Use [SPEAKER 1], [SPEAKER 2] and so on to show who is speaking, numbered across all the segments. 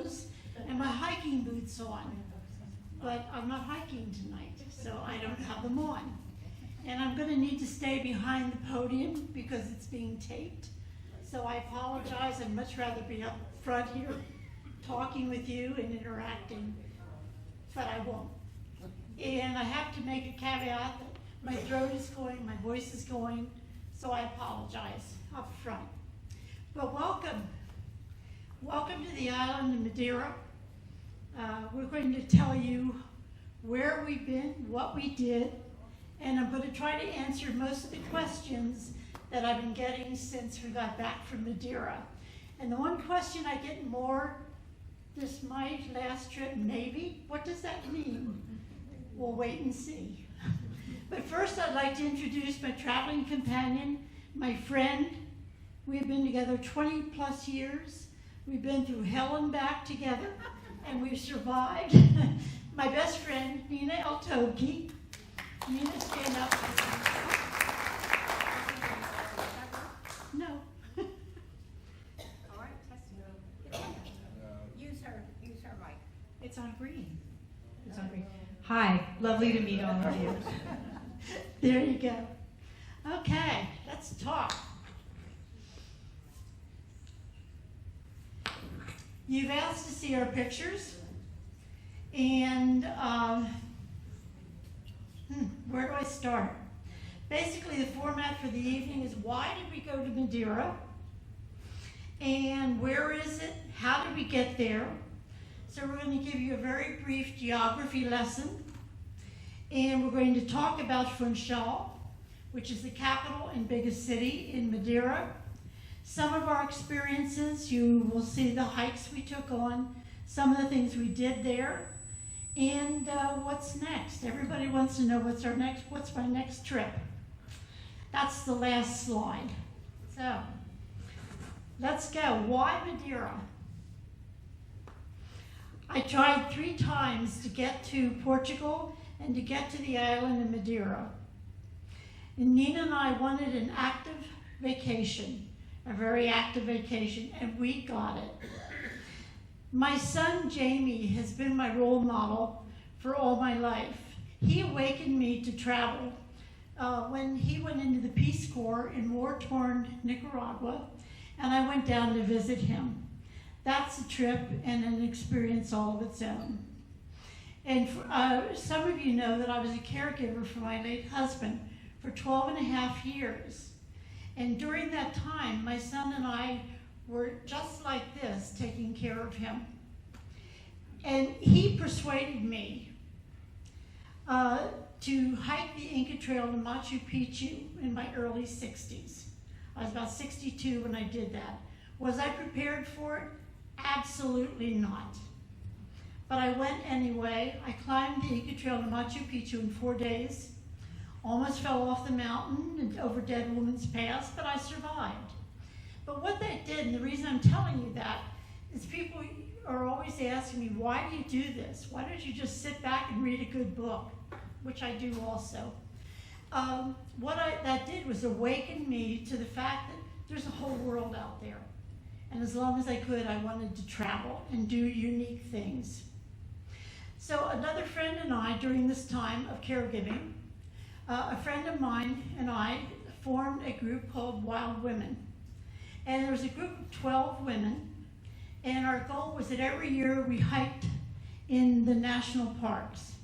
[SPEAKER 1] clothes and my hiking boots on. But I'm not hiking tonight, so I don't have them on. And I'm going to need to stay behind the podium because it's being taped. So I apologize. I'd much rather be up front here talking with you and interacting, but I won't. And I have to make a caveat that my throat is going, my voice is going, so I apologize up front. But welcome. Welcome to the island of Madeira. We're going to tell you where we've been, what we did, and I'm going to try to answer most of the questions that I've been getting since we got back from Madeira. And the one question I get more, this my last trip, maybe? What does that mean? We'll wait and see. But first I'd like to introduce my traveling companion, my friend. We've been together 20 plus years. We've been through hell and back together, and we've survived. My best friend, Nina Eltogi. Nina, stand up. No.
[SPEAKER 2] All right, testing. Use her mic.
[SPEAKER 3] It's on green. It's on green. Hi, lovely to meet all of you.
[SPEAKER 1] There you go. Okay, let's talk. You've asked to see our pictures, and where do I start? Basically, the format for the evening is why did we go to Madeira, and where is it, how did we get there? So we're going to give you a very brief geography lesson, and we're going to talk about Funchal, which is the capital and biggest city in Madeira. Some of our experiences, you will see the hikes we took on, some of the things we did there, and what's next. Everybody wants to know what's my next trip. That's the last slide. So, let's go. Why Madeira? I tried 3 times to get to Portugal and to get to the island of Madeira. And Nina and I wanted an active vacation. A very active vacation, and we got it. My son Jamie has been my role model for all my life. He awakened me to travel when he went into the Peace Corps in war-torn Nicaragua, and I went down to visit him. That's a trip and an experience all of its own. And some of you know that I was a caregiver for my late husband for 12 and a half years. And during that time, my son and I were just like this, taking care of him. And he persuaded me to hike the Inca Trail to Machu Picchu in my early 60s. I was about 62 when I did that. Was I prepared for it? Absolutely not. But I went anyway. I climbed the Inca Trail to Machu Picchu in 4 days. Almost fell off the mountain and over Dead Woman's Pass, but I survived. But what that did, and the reason I'm telling you that, is people are always asking me, why do you do this? Why don't you just sit back and read a good book? Which I do also. That did was awaken me to the fact that there's a whole world out there. And as long as I could, I wanted to travel and do unique things. So another friend and I, during this time of caregiving, a friend of mine and I formed a group called Wild Women. And there was a group of 12 women, and our goal was that every year we hiked in the national parks.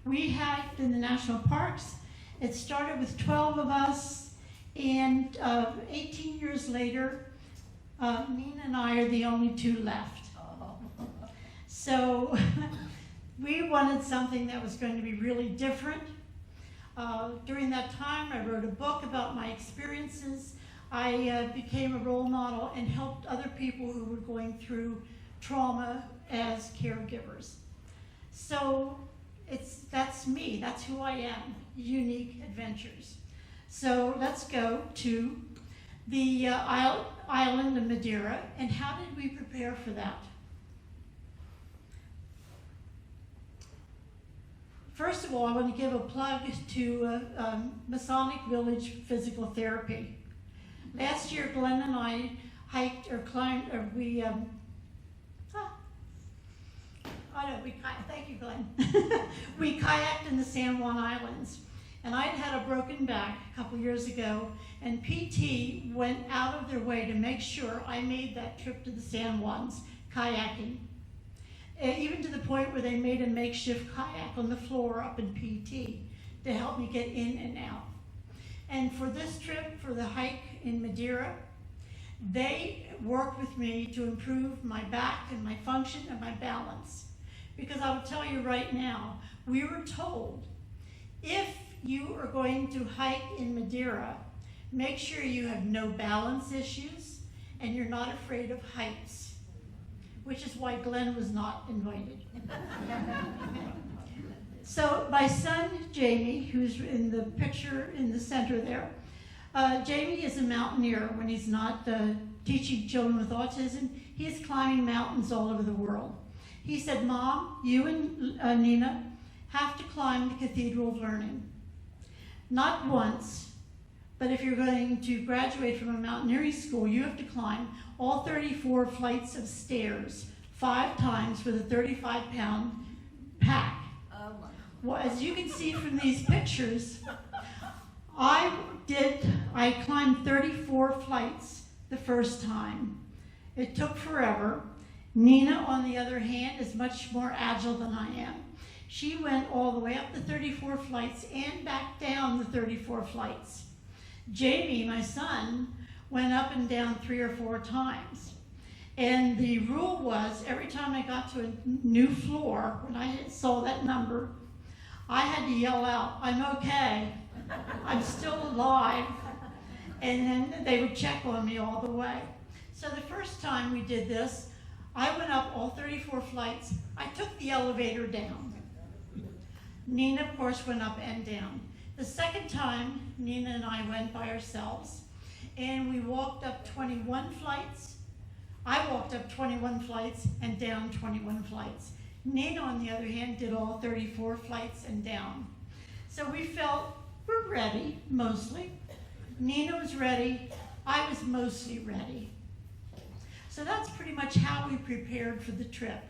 [SPEAKER 1] We hiked in the national parks. It started with 12 of us, and 18 years later, Nina and I are the only 2 left. So we wanted something that was going to be really different. During that time, I wrote a book about my experiences. I became a role model and helped other people who were going through trauma as caregivers. So that's me, that's who I am, unique adventures. So let's go to the island of Madeira, and how did we prepare for that? First of all, I want to give a plug to Masonic Village Physical Therapy. Last year, Glenn and I hiked or climbed, or we thank you, Glenn. We kayaked in the San Juan Islands. And I'd had a broken back a couple years ago, and PT went out of their way to make sure I made that trip to the San Juans kayaking. And even to the point where they made a makeshift kayak on the floor up in PT to help me get in and out. And for this trip, for the hike in Madeira, they worked with me to improve my back and my function and my balance. Because I will tell you right now, we were told, if you are going to hike in Madeira, make sure you have no balance issues and you're not afraid of heights, which is why Glenn was not invited. So my son, Jamie, who's in the picture in the center there, Jamie is a mountaineer. When he's not teaching children with autism, he is climbing mountains all over the world. He said, Mom, you and Nina have to climb the Cathedral of Learning. Not once, but if you're going to graduate from a mountaineering school, you have to climb all 34 flights of stairs 5 times with a 35-pound pack.
[SPEAKER 2] Oh my.
[SPEAKER 1] Well, as you can see from these pictures, I climbed 34 flights the first time. It took forever. Nina, on the other hand, is much more agile than I am. She went all the way up the 34 flights and back down the 34 flights. Jamie, my son, went up and down 3 or 4 times. And the rule was, every time I got to a new floor, when I saw that number, I had to yell out, I'm okay, I'm still alive. And then they would check on me all the way. So the first time we did this, I went up all 34 flights. I took the elevator down. Nina, of course, went up and down. The second time, Nina and I went by ourselves, and we walked up 21 flights. I walked up 21 flights and down 21 flights. Nina, on the other hand, did all 34 flights and down. So we felt we're ready, mostly. Nina was ready. I was mostly ready. So that's pretty much how we prepared for the trip.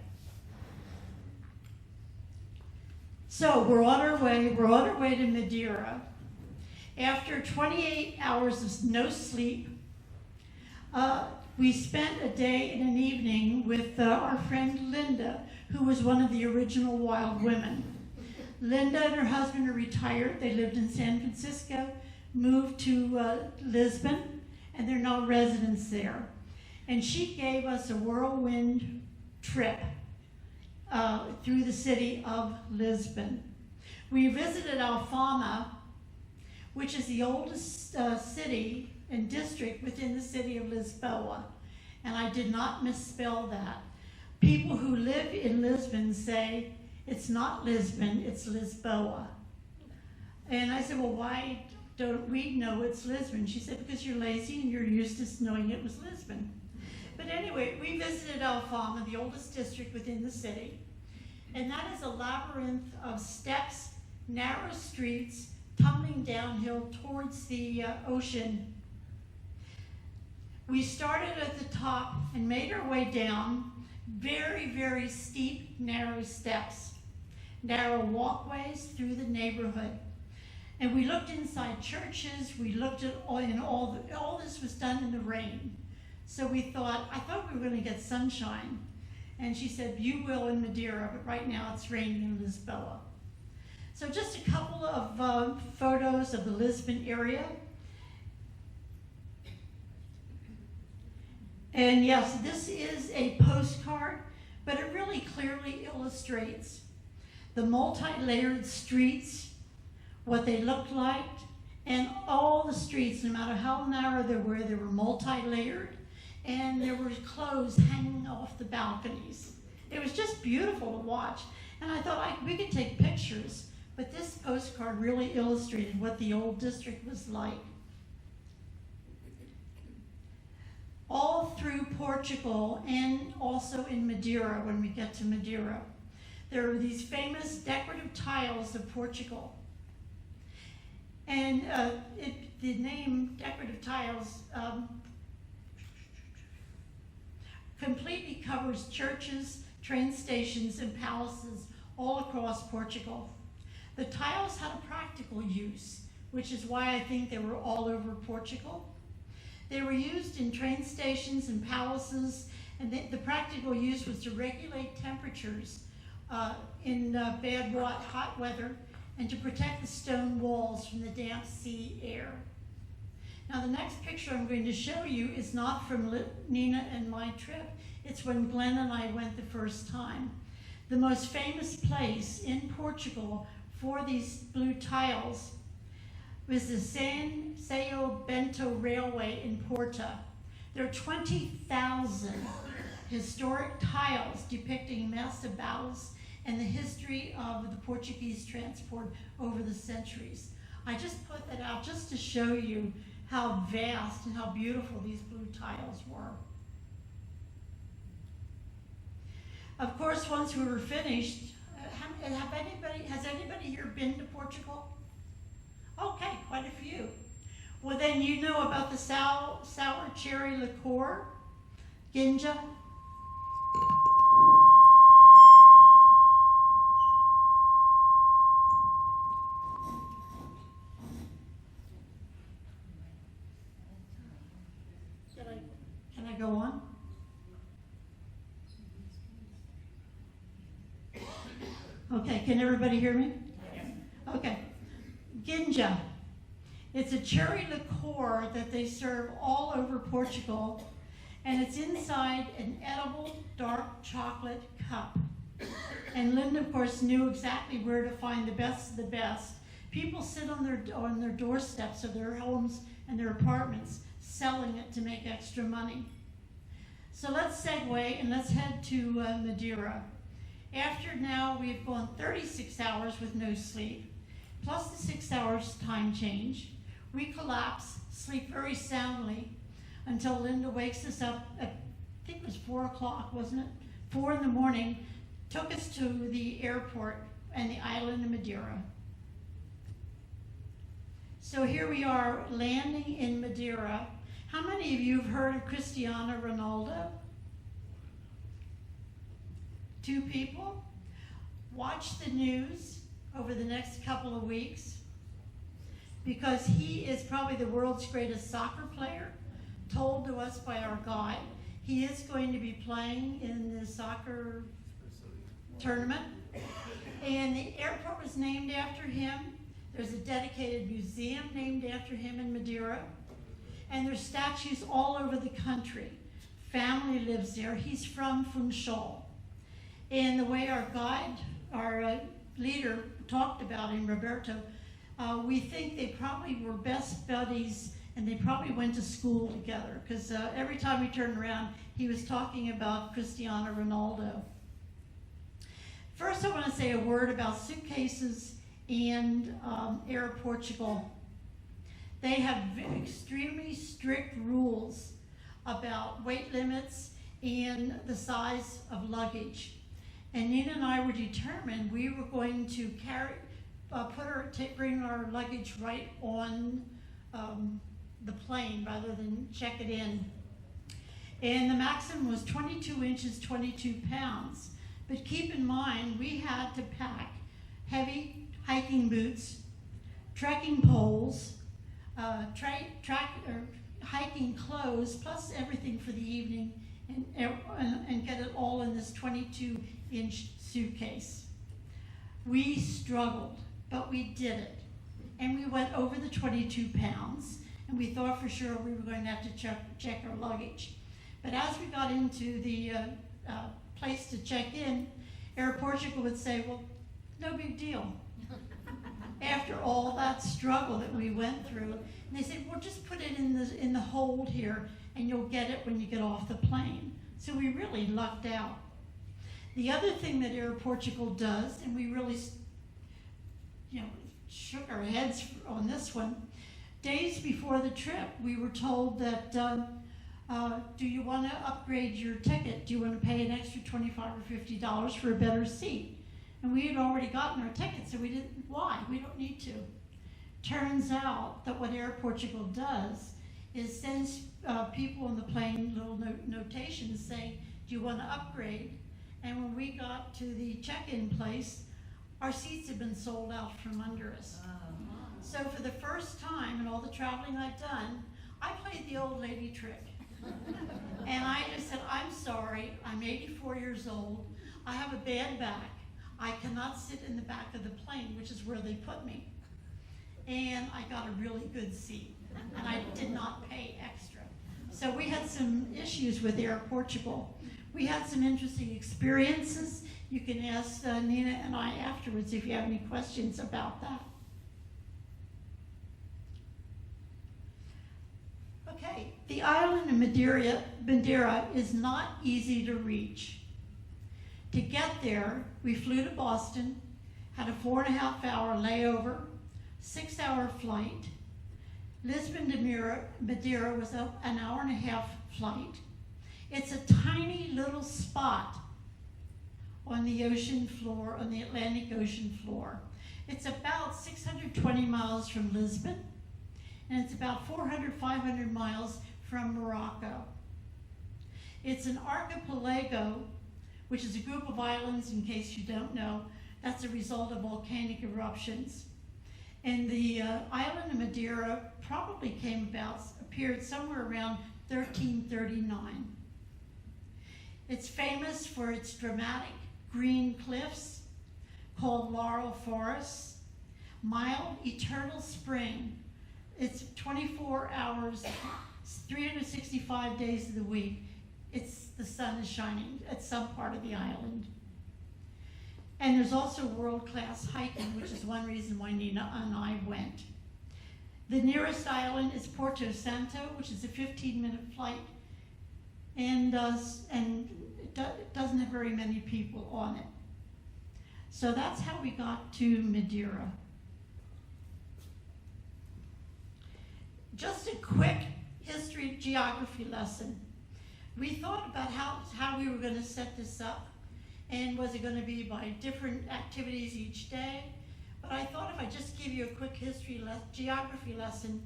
[SPEAKER 1] So we're on our way to Madeira. After 28 hours of no sleep, we spent a day and an evening with our friend Linda, who was one of the original Wild Women. Linda and her husband are retired. They lived in San Francisco, moved to Lisbon, and they're now residents there. And she gave us a whirlwind trip through the city of Lisbon. We visited Alfama, which is the oldest city and district within the city of Lisboa. And I did not misspell that. People who live in Lisbon say, it's not Lisbon, it's Lisboa. And I said, well, why don't we know it's Lisbon? She said, because you're lazy and you're used to knowing it was Lisbon. But anyway, we visited Alfama, the oldest district within the city. And that is a labyrinth of steps, narrow streets, tumbling downhill towards the ocean. We started at the top and made our way down very, very steep, narrow steps, narrow walkways through the neighborhood. And we looked inside churches, we looked at all this was done in the rain. So I thought we were going to get sunshine. And she said, you will in Madeira, but right now it's raining in Lisboa. So just a couple of photos of the Lisbon area. And yes, this is a postcard, but it really clearly illustrates the multi-layered streets, what they looked like, and all the streets, no matter how narrow they were multi-layered, and there were clothes hanging off the balconies. It was just beautiful to watch. And I thought we could take pictures, but this postcard really illustrated what the old district was like. All through Portugal and also in Madeira, when we get to Madeira, there are these famous decorative tiles of Portugal. And the name decorative tiles completely covers churches, train stations, and palaces all across Portugal. The tiles had a practical use, which is why I think they were all over Portugal. They were used in train stations and palaces, and the practical use was to regulate temperatures in hot weather, and to protect the stone walls from the damp sea air. Now the next picture I'm going to show you is not from Nina and my trip. It's when Glenn and I went the first time. The most famous place in Portugal for these blue tiles was the San Sao Bento Railway in Porto. There are 20,000 historic tiles depicting massive battles and the history of the Portuguese transport over the centuries. I just put that out just to show you how vast and how beautiful these blue tiles were. Of course, once we were finished, has anybody here been to Portugal? Okay, quite a few. Well, then you know about the sour cherry liqueur, ginja. Can I go on? Okay, can everybody hear me? Okay. Ginja. It's a cherry liqueur that they serve all over Portugal, and it's inside an edible dark chocolate cup. And Linda, of course, knew exactly where to find the best of the best. People sit on their doorsteps of their homes and their apartments selling it to make extra money. So let's segue and let's head to Madeira. After now, we've gone 36 hours with no sleep, plus the 6 hours time change. We collapse, sleep very soundly, until Linda wakes us up at, I think it was 4 o'clock, wasn't it? 4 in the morning, took us to the airport and the island of Madeira. So here we are landing in Madeira. How many of you have heard of Cristiano Ronaldo? 2 people. Watch the news over the next couple of weeks, because he is probably the world's greatest soccer player, told to us by our guide. He is going to be playing in the soccer tournament, and the airport was named after him. There's a dedicated museum named after him in Madeira, and there's statues all over the country. Family lives there. He's from Funchal. And the way our guide, our leader talked about him, Roberto, we think they probably were best buddies, and they probably went to school together, because every time we turned around, he was talking about Cristiano Ronaldo. First, I want to say a word about suitcases and Air Portugal. They have extremely strict rules about weight limits and the size of luggage. And Nina and I were determined we were going to bring our luggage right on the plane rather than check it in. And the maximum was 22 inches, 22 pounds. But keep in mind, we had to pack heavy hiking boots, trekking poles, hiking clothes, plus everything for the evening, and get it all in this 22-inch suitcase. We struggled, but we did it. And we went over the 22 pounds, and we thought for sure we were going to have to check our luggage. But as we got into the place to check in, Air Portugal would say, well, no big deal. After all that struggle that we went through, and they said, well, just put it in the hold here, and you'll get it when you get off the plane. So we really lucked out. The other thing that Air Portugal does, and we really, shook our heads on this one, days before the trip, we were told that, do you want to upgrade your ticket? Do you want to pay an extra $25 or $50 for a better seat? And we had already gotten our ticket, so we didn't. Why? We don't need to. Turns out that what Air Portugal does is sends people on the plane little notations saying, do you want to upgrade? And when we got to the check-in place, our seats had been sold out from under us. So for the first time in all the traveling I've done, I played the old lady trick. And I just said, I'm sorry, I'm 84 years old, I have a bad back, I cannot sit in the back of the plane, which is where they put me. And I got a really good seat, and I did not pay extra. So we had some issues with Air Portugal. We had some interesting experiences. You can ask Nina and I afterwards if you have any questions about that. Okay, the island of Madeira is not easy to reach. To get there, we flew to Boston, had a 4.5-hour layover, 6-hour flight. Lisbon to Madeira was an 1.5-hour flight. It's a tiny little spot on the ocean floor, on the Atlantic Ocean floor. It's about 620 miles from Lisbon, and it's about 500 miles from Morocco. It's an archipelago, which is a group of islands, in case you don't know. That's a result of volcanic eruptions. And the island of Madeira probably appeared somewhere around 1339. It's famous for its dramatic green cliffs called laurel forests, mild eternal spring. It's 24 hours, 365 days of the week. The sun is shining at some part of the island. And there's also world-class hiking, which is one reason why Nina and I went. The nearest island is Porto Santo, which is a 15-minute flight, and it doesn't have very many people on it. So that's how we got to Madeira. Just a quick history geography lesson. We thought about how we were going to set this up, and was it going to be by different activities each day? But I thought if I just give you a quick geography lesson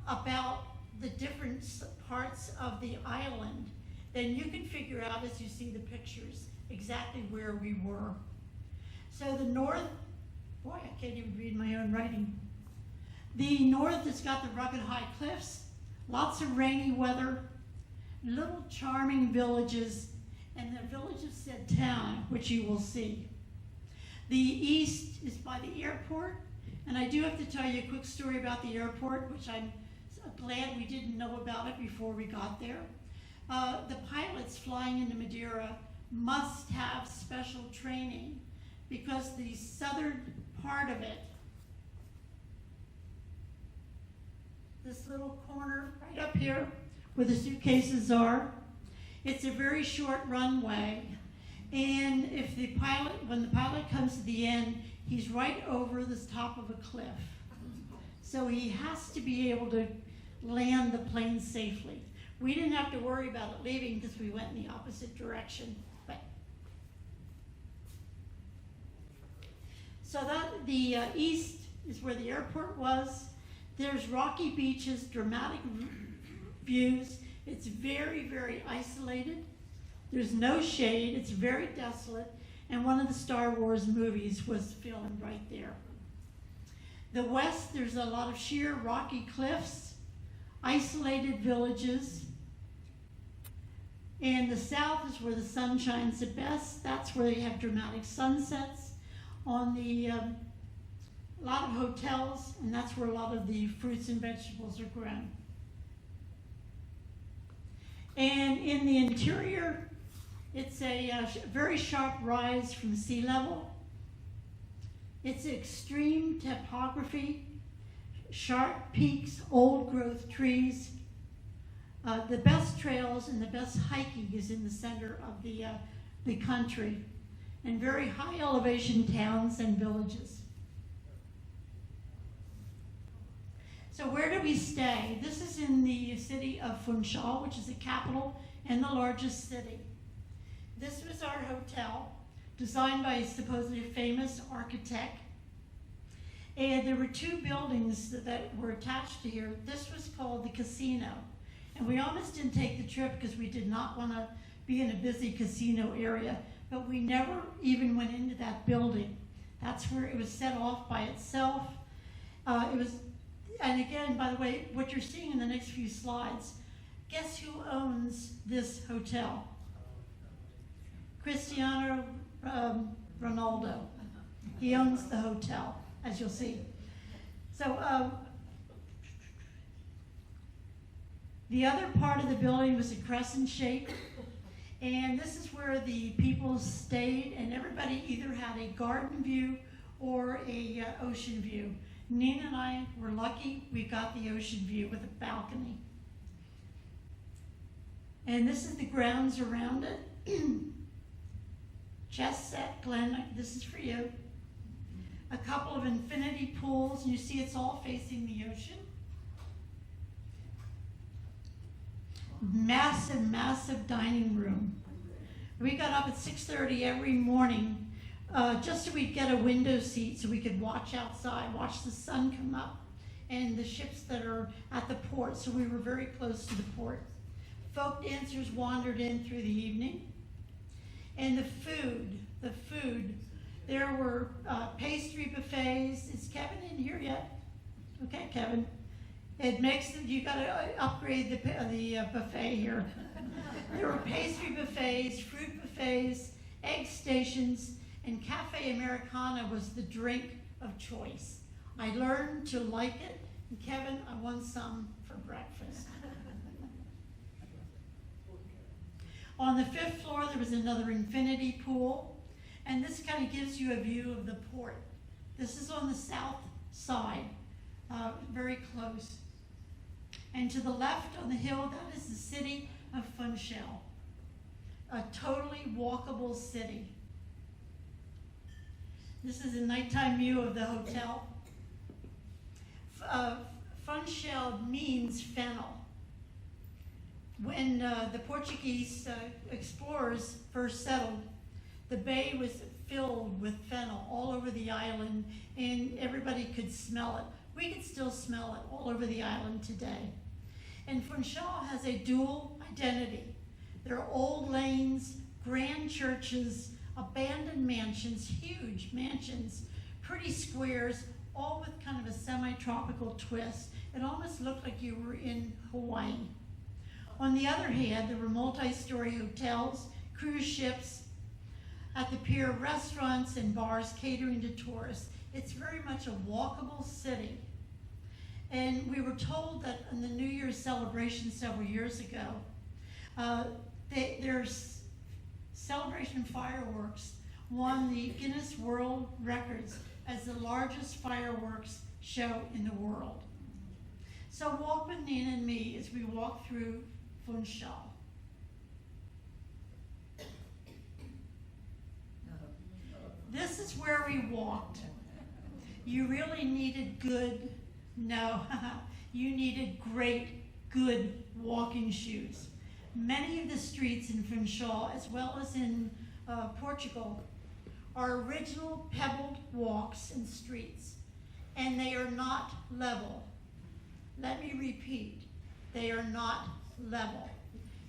[SPEAKER 1] about the different parts of the island, then you can figure out as you see the pictures exactly where we were. So the north, boy, I can't even read my own writing. The north has got the rugged high cliffs, lots of rainy weather, little charming villages, and the village of Sedtown, which you will see. The east is by the airport, and I do have to tell you a quick story about the airport, which I'm glad we didn't know about it before we got there. The pilots flying into Madeira must have special training because the southern part of it, this little corner right up here where the suitcases are, it's a very short runway, and when the pilot comes to the end, he's right over the top of a cliff. So he has to be able to land the plane safely. We didn't have to worry about it leaving because we went in the opposite direction. So that the east is where the airport was. There's rocky beaches, dramatic views. It's very, very isolated. There's no shade. It's very desolate. And one of the Star Wars movies was filmed right there. The west, there's a lot of sheer rocky cliffs, isolated villages. And the south is where the sun shines the best. That's where they have dramatic sunsets on the a lot of hotels, and that's where a lot of the fruits and vegetables are grown. And in the interior, it's a very sharp rise from sea level. It's extreme topography, sharp peaks, old growth trees. The best trails and the best hiking is in the center of the country, and very high elevation towns and villages. So where do we stay? This is in the city of Funchal, which is the capital and the largest city. This was our hotel, designed by a supposedly famous architect. And there were two buildings that were attached to here. This was called the casino. And we almost didn't take the trip because we did not want to be in a busy casino area. but we never even went into that building. That's where it was set off by itself. And again, by the way, what you're seeing in the next few slides, guess who owns this hotel? Cristiano Ronaldo. He owns the hotel, as you'll see. So the other part of the building was a crescent shape, and this is where the people stayed, and everybody either had a garden view or a ocean view. Nina and I were lucky, we got the ocean view with a balcony. And this is the grounds around it. Chess set, Glenn, this is for you. A couple of infinity pools, and you see it's all facing the ocean. Massive, massive dining room. We got up at 6:30 every morning just so we'd get a window seat so we could watch outside, watch the sun come up and the ships that are at the port, so we were very close to the port. Folk dancers wandered in through the evening. And the food, there were pastry buffets. Is Kevin in here yet? Okay, Kevin. It makes you got to upgrade the buffet here. There were pastry buffets, fruit buffets, egg stations, and Cafe Americana was the drink of choice. I learned to like it, and Kevin, I won some for breakfast. On the 5th floor, there was another infinity pool, and this kind of gives you a view of the port. This is on the south side, very close. And to the left on the hill, that is the city of Funchal, a totally walkable city. This is a nighttime view of the hotel. Funchal means fennel. When the Portuguese explorers first settled, the bay was filled with fennel all over the island, and everybody could smell it. We can still smell it all over the island today. And Funchal has a dual identity. There are old lanes, grand churches, abandoned mansions, huge mansions, pretty squares, all with kind of a semi-tropical twist. It almost looked like you were in Hawaii. On the other hand, there were multi-story hotels, cruise ships, at the pier, restaurants and bars catering to tourists. It's very much a walkable city. And we were told that in the New Year's celebration several years ago, their celebration fireworks won the Guinness World Records as the largest fireworks show in the world. So walk with Nina and me as we walk through Funchal. This is where we walked. You really needed you needed great, good walking shoes. Many of the streets in Funchal, as well as in Portugal, are original pebbled walks and streets, and they are not level. Let me repeat, they are not level.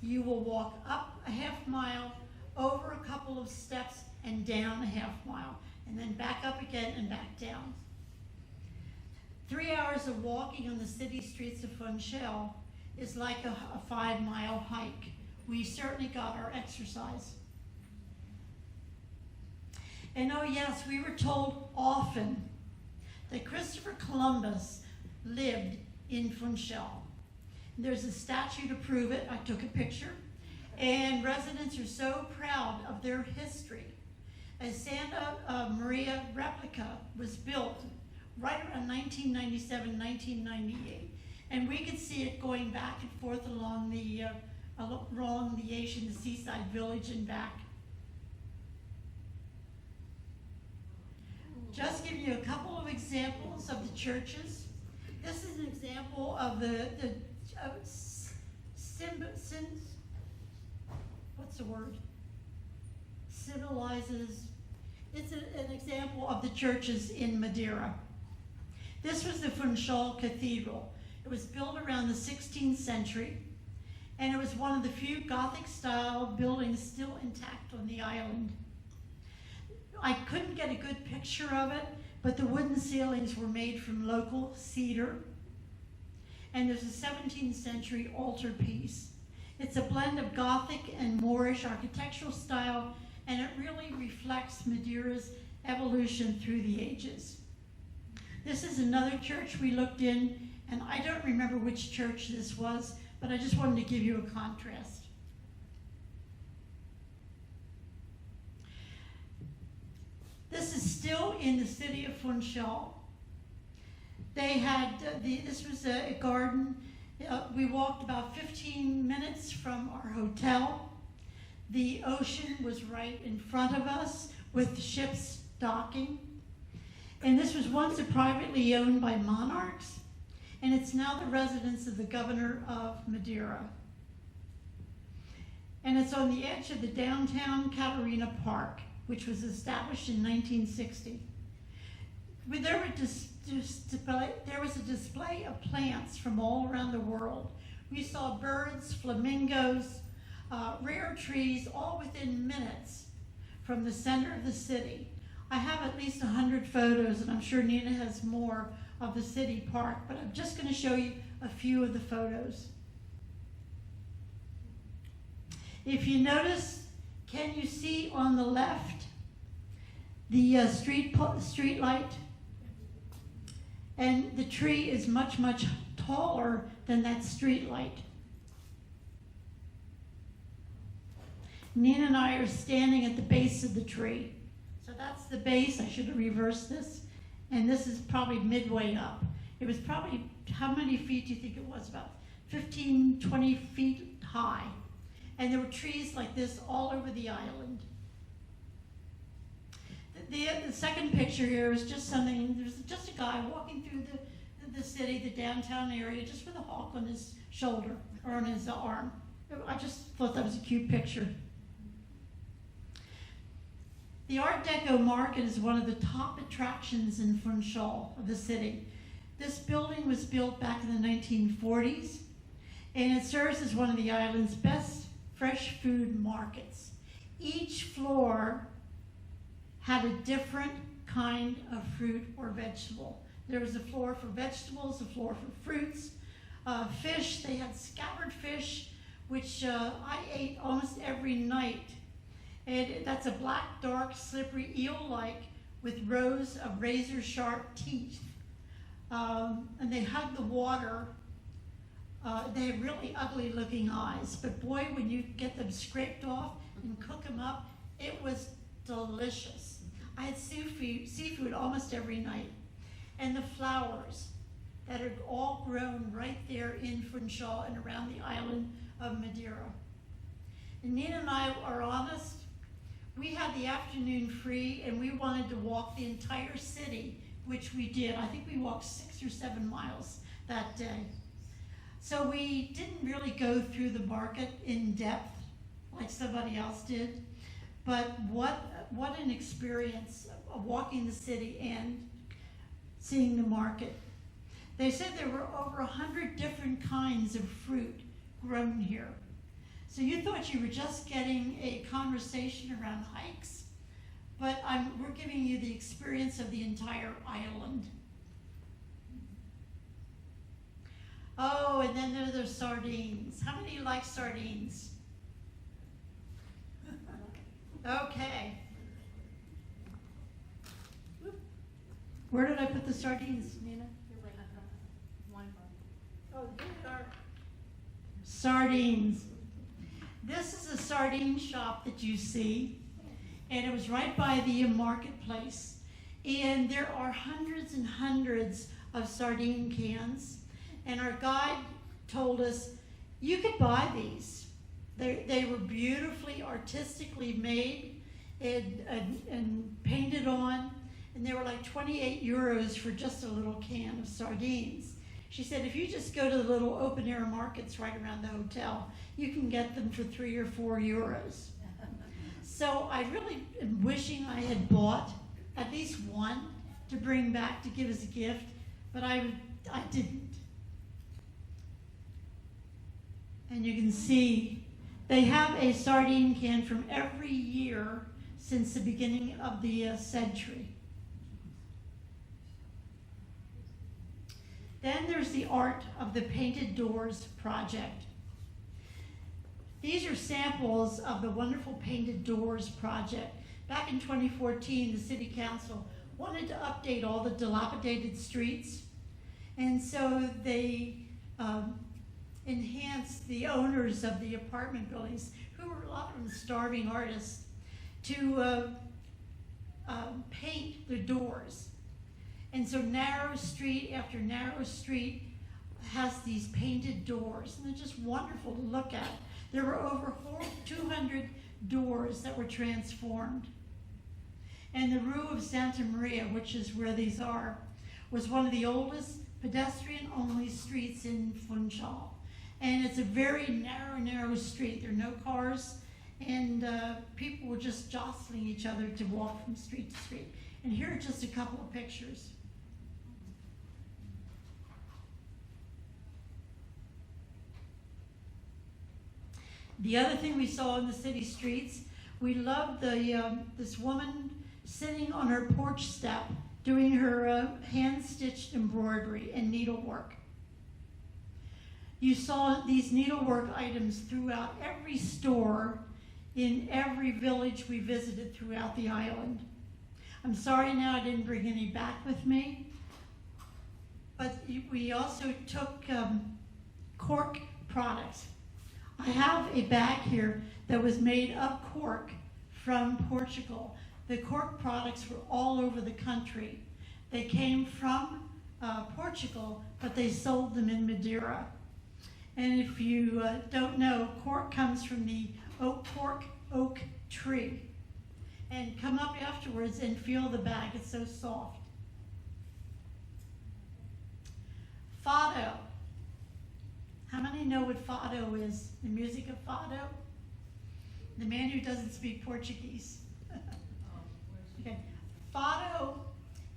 [SPEAKER 1] You will walk up a half mile, over a couple of steps, and down a half mile, and then back up again and back down. 3 hours of walking on the city streets of Funchal is like a 5-mile hike. We certainly got our exercise. And oh yes, we were told often that Christopher Columbus lived in Funchal. There's a statue to prove it. I took a picture. And residents are so proud of their history. A Santa Maria replica was built right around 1997, 1998. And we could see it going back and forth along the Asian seaside village and back. Just give you a couple of examples of the churches. This is an example of what's the word? Civilizes. It's an example of the churches in Madeira. This was the Funchal Cathedral. It was built around the 16th century, and it was one of the few Gothic-style buildings still intact on the island. I couldn't get a good picture of it, but the wooden ceilings were made from local cedar. And there's a 17th century altarpiece. It's a blend of Gothic and Moorish architectural style, and it really reflects Madeira's evolution through the ages. This is another church we looked in, and I don't remember which church this was, but I just wanted to give you a contrast. This is still in the city of Funchal. They had, this was a garden. We walked about 15 minutes from our hotel. The ocean was right in front of us with the ships docking. And this was once privately owned by monarchs, and it's now the residence of the governor of Madeira. And it's on the edge of the downtown Catarina Park, which was established in 1960. There was a display of plants from all around the world. We saw birds, flamingos, rare trees, all within minutes from the center of the city. I have at least 100 photos, and I'm sure Nina has more of the city park, but I'm just going to show you a few of the photos. If you notice, can you see on the left the street light? And the tree is much, much taller than that street light. Nina and I are standing at the base of the tree. So that's the base. I should have reversed this. And this is probably midway up. It was probably, how many feet do you think it was? About 15, 20 feet high. And there were trees like this all over the island. The second picture here is just something, there's just a guy walking through the city, the downtown area, just with a hawk on his shoulder or on his arm. I just thought that was a cute picture. The Art Deco market is one of the top attractions in Funchal of the city. This building was built back in the 1940s, and it serves as one of the island's best fresh food markets. Each floor had a different kind of fruit or vegetable. There was a floor for vegetables, a floor for fruits, fish. They had scabbered fish, which I ate almost every night. And that's a black, dark, slippery eel-like with rows of razor-sharp teeth. And they hug the water. They have really ugly-looking eyes. But boy, when you get them scraped off and cook them up, it was delicious. I had seafood almost every night. And the flowers that are all grown right there in Funchal and around the island of Madeira. And Nina and I are honest. We had the afternoon free, and we wanted to walk the entire city, which we did. I think we walked 6 or 7 miles that day. So we didn't really go through the market in depth like somebody else did, but what an experience of walking the city and seeing the market. They said there were over 100 different kinds of fruit grown here. So you thought you were just getting a conversation around hikes, but we're giving you the experience of the entire island. Oh, and then there are the sardines. How many like sardines? Okay. Where did I put the sardines, Nina? Oh, here are sardines. This is a sardine shop that you see, and it was right by the marketplace. And there are hundreds and hundreds of sardine cans. And our guide told us, you could buy these. They were beautifully, artistically made and painted on. And they were like 28 euros for just a little can of sardines. She said, if you just go to the little open air markets right around the hotel, you can get them for 3 or 4 euros. So I really am wishing I had bought at least one to bring back to give as a gift, but I didn't. And you can see they have a sardine can from every year since the beginning of the century. Then there's the art of the painted doors project. These are samples of the wonderful painted doors project. Back in 2014, the City Council wanted to update all the dilapidated streets, and so they enhanced the owners of the apartment buildings, who were a lot of them starving artists, to paint the doors. And so narrow street after narrow street has these painted doors, and they're just wonderful to look at. There were over 200 doors that were transformed. And the Rue of Santa Maria, which is where these are, was one of the oldest pedestrian-only streets in Funchal. And it's a very narrow street. There are no cars, and people were just jostling each other to walk from street to street. And here are just a couple of pictures. The other thing we saw in the city streets, we loved this woman sitting on her porch step doing her hand-stitched embroidery and needlework. You saw these needlework items throughout every store in every village we visited throughout the island. I'm sorry now I didn't bring any back with me, but we also took cork products. I have a bag here that was made of cork from Portugal. The cork products were all over the country. They came from Portugal, but they sold them in Madeira. And if you don't know, cork comes from the cork oak tree. And come up afterwards and feel the bag, it's so soft. Fado. How many know what fado is? The music of fado? The man who doesn't speak Portuguese. Okay. Fado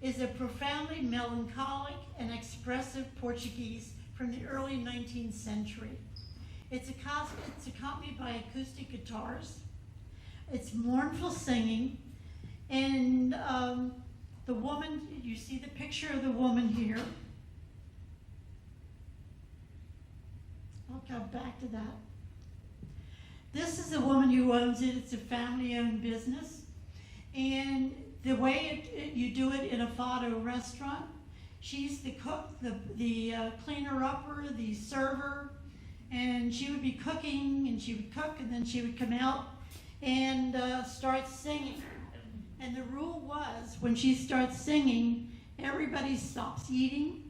[SPEAKER 1] is a profoundly melancholic and expressive Portuguese from the early 19th century. It's accompanied by acoustic guitars. It's mournful singing, and the woman, you see the picture of the woman here. I'll come back to that. This is the woman who owns it. It's a family-owned business. And the way you do it in a fado restaurant, she's the cook, the cleaner-upper, the server, and she would be cooking, and she would cook, and then she would come out and start singing. And the rule was, when she starts singing, everybody stops eating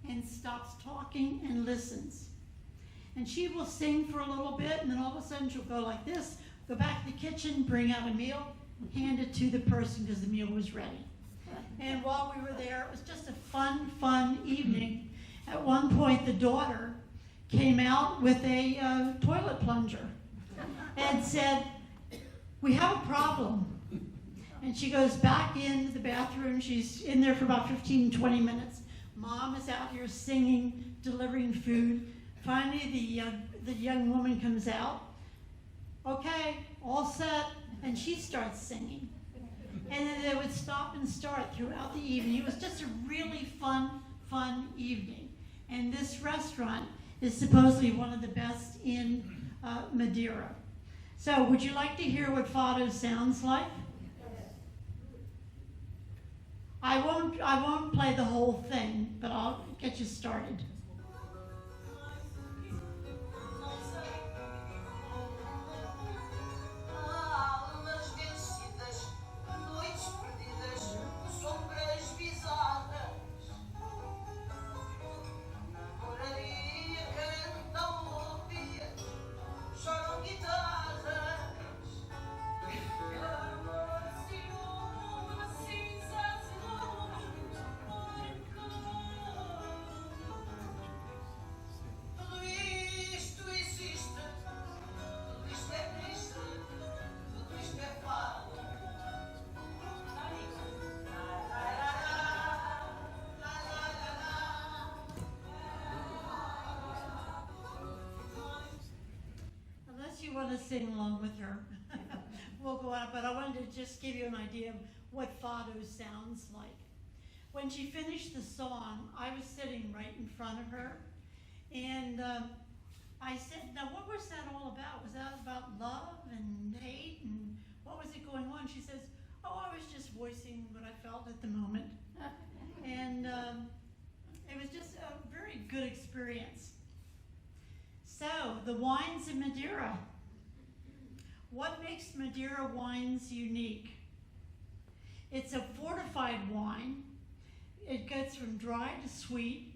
[SPEAKER 1] and stops talking and listens. And she will sing for a little bit, and then all of a sudden she'll go like this, go back to the kitchen, bring out a meal, hand it to the person because the meal was ready. And while we were there, it was just a fun evening. At one point, the daughter came out with a toilet plunger and said, "We have a problem." And she goes back into the bathroom. She's in there for about 15, 20 minutes. Mom is out here singing, delivering food. Finally, the young woman comes out. Okay, all set, and she starts singing. And then they would stop and start throughout the evening. It was just a really fun evening. And this restaurant is supposedly one of the best in Madeira. So would you like to hear what fado sounds like? I won't play the whole thing, but I'll get you started. Want to sing along with her. We'll go go out, but I wanted to just give you an idea of what fado sounds like. When she finished the song, I was sitting right in front of her, and I said, now what was that all about? Was that about love and hate, and what was it going on? She says, oh, I was just voicing what I felt at the moment. And it was just a very good experience. So, the wines in Madeira. What makes Madeira wines unique? It's a fortified wine. It goes from dry to sweet,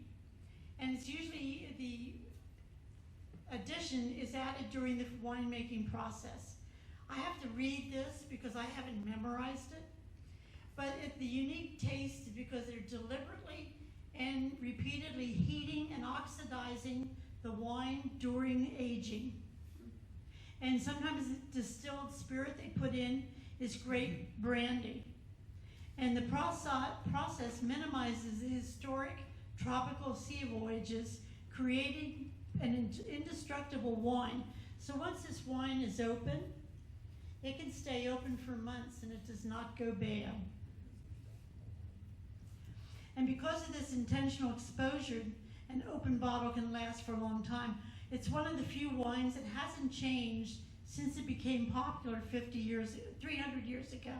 [SPEAKER 1] and it's usually the addition is added during the winemaking process. I have to read this because I haven't memorized it, but the unique taste is because they're deliberately and repeatedly heating and oxidizing the wine during aging. And sometimes the distilled spirit they put in is grape brandy. And the process minimizes the historic tropical sea voyages, creating an indestructible wine. So once this wine is open, it can stay open for months and it does not go bad. And because of this intentional exposure, an open bottle can last for a long time. It's one of the few wines that hasn't changed since it became popular 300 years ago.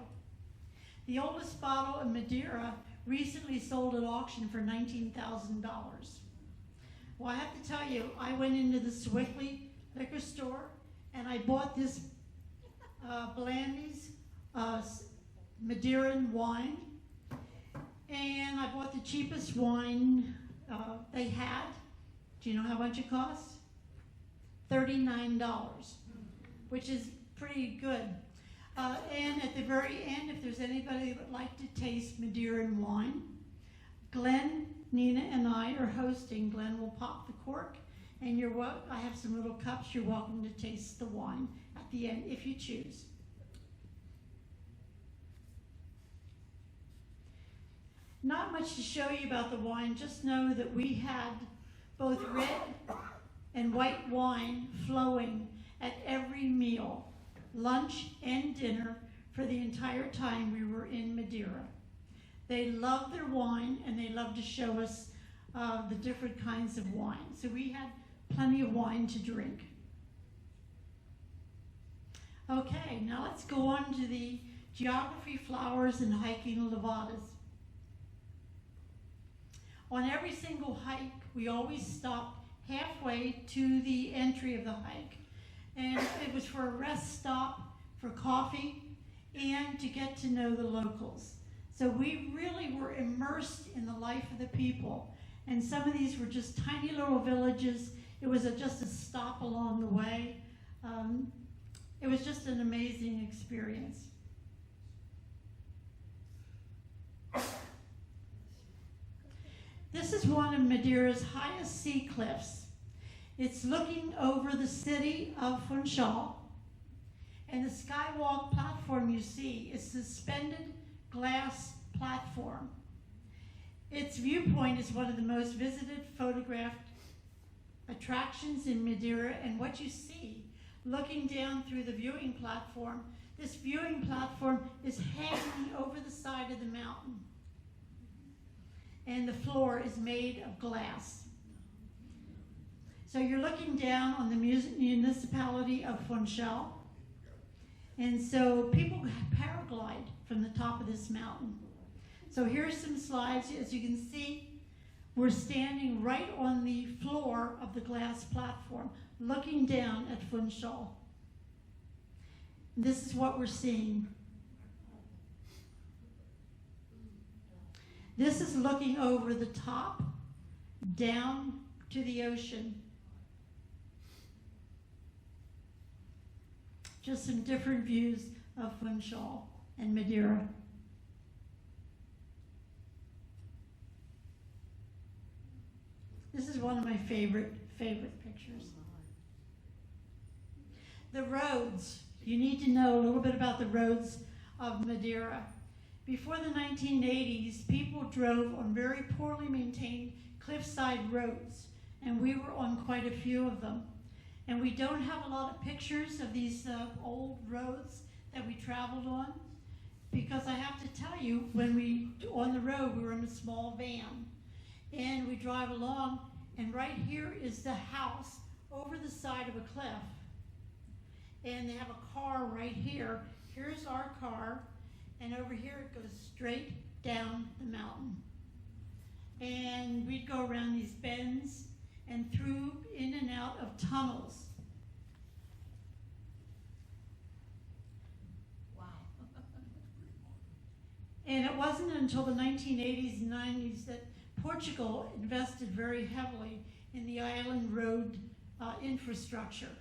[SPEAKER 1] The oldest bottle in Madeira recently sold at auction for $19,000. Well, I have to tell you, I went into the Swickley liquor store and I bought this Blandy's Madeiran wine, and I bought the cheapest wine they had. Do you know how much it costs? $39, which is pretty good. And at the very end, if there's anybody that would like to taste Madeiran wine, Glenn, Nina, and I are hosting. Glenn will pop the cork, and I have some little cups. You're welcome to taste the wine at the end if you choose. Not much to show you about the wine. Just know that we had both red and white wine flowing at every meal, lunch and dinner, for the entire time we were in Madeira. They love their wine, and they love to show us the different kinds of wine. So we had plenty of wine to drink. Okay, now let's go on to the geography, flowers, and hiking levadas. On every single hike, we always stopped halfway to the entry of the hike. And it was for a rest stop, for coffee, and to get to know the locals. So we really were immersed in the life of the people. And some of these were just tiny little villages. It was just a stop along the way. It was just an amazing experience. This is one of Madeira's highest sea cliffs. It's looking over the city of Funchal, and the skywalk platform you see is suspended glass platform. Its viewpoint is one of the most visited photographed attractions in Madeira, and what you see looking down through the viewing platform, this viewing platform is hanging over the side of the mountain, and the floor is made of glass. So you're looking down on the municipality of Funchal, and so people paraglide from the top of this mountain. So here's some slides. As you can see, we're standing right on the floor of the glass platform, looking down at Funchal. This is what we're seeing. This is looking over the top, down to the ocean. Just some different views of Funchal and Madeira. This is one of my favorite pictures. The roads. You need to know a little bit about the roads of Madeira. Before the 1980s, people drove on very poorly maintained cliffside roads, and we were on quite a few of them. And we don't have a lot of pictures of these old roads that we traveled on, because I have to tell you, on the road, we were in a small van, and we drive along, and right here is the house over the side of a cliff. And they have a car right here. Here's our car, and over here it goes straight down the mountain. And we'd go around these bends and through, in and out of tunnels.
[SPEAKER 2] Wow.
[SPEAKER 1] And it wasn't until the 1980s and 90s that Portugal invested very heavily in the island road infrastructure.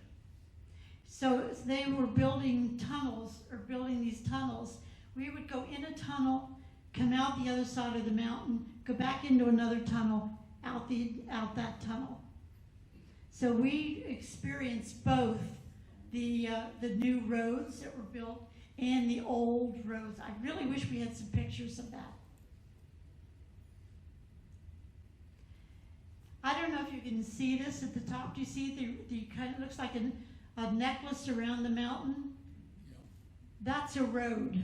[SPEAKER 1] So as they were building these tunnels, we would go in a tunnel, come out the other side of the mountain, go back into another tunnel, out that tunnel. So we experienced both the new roads that were built and the old roads. I really wish we had some pictures of that. I don't know if you can see this at the top. Do you see the kind of looks like a necklace around the mountain? That's a road.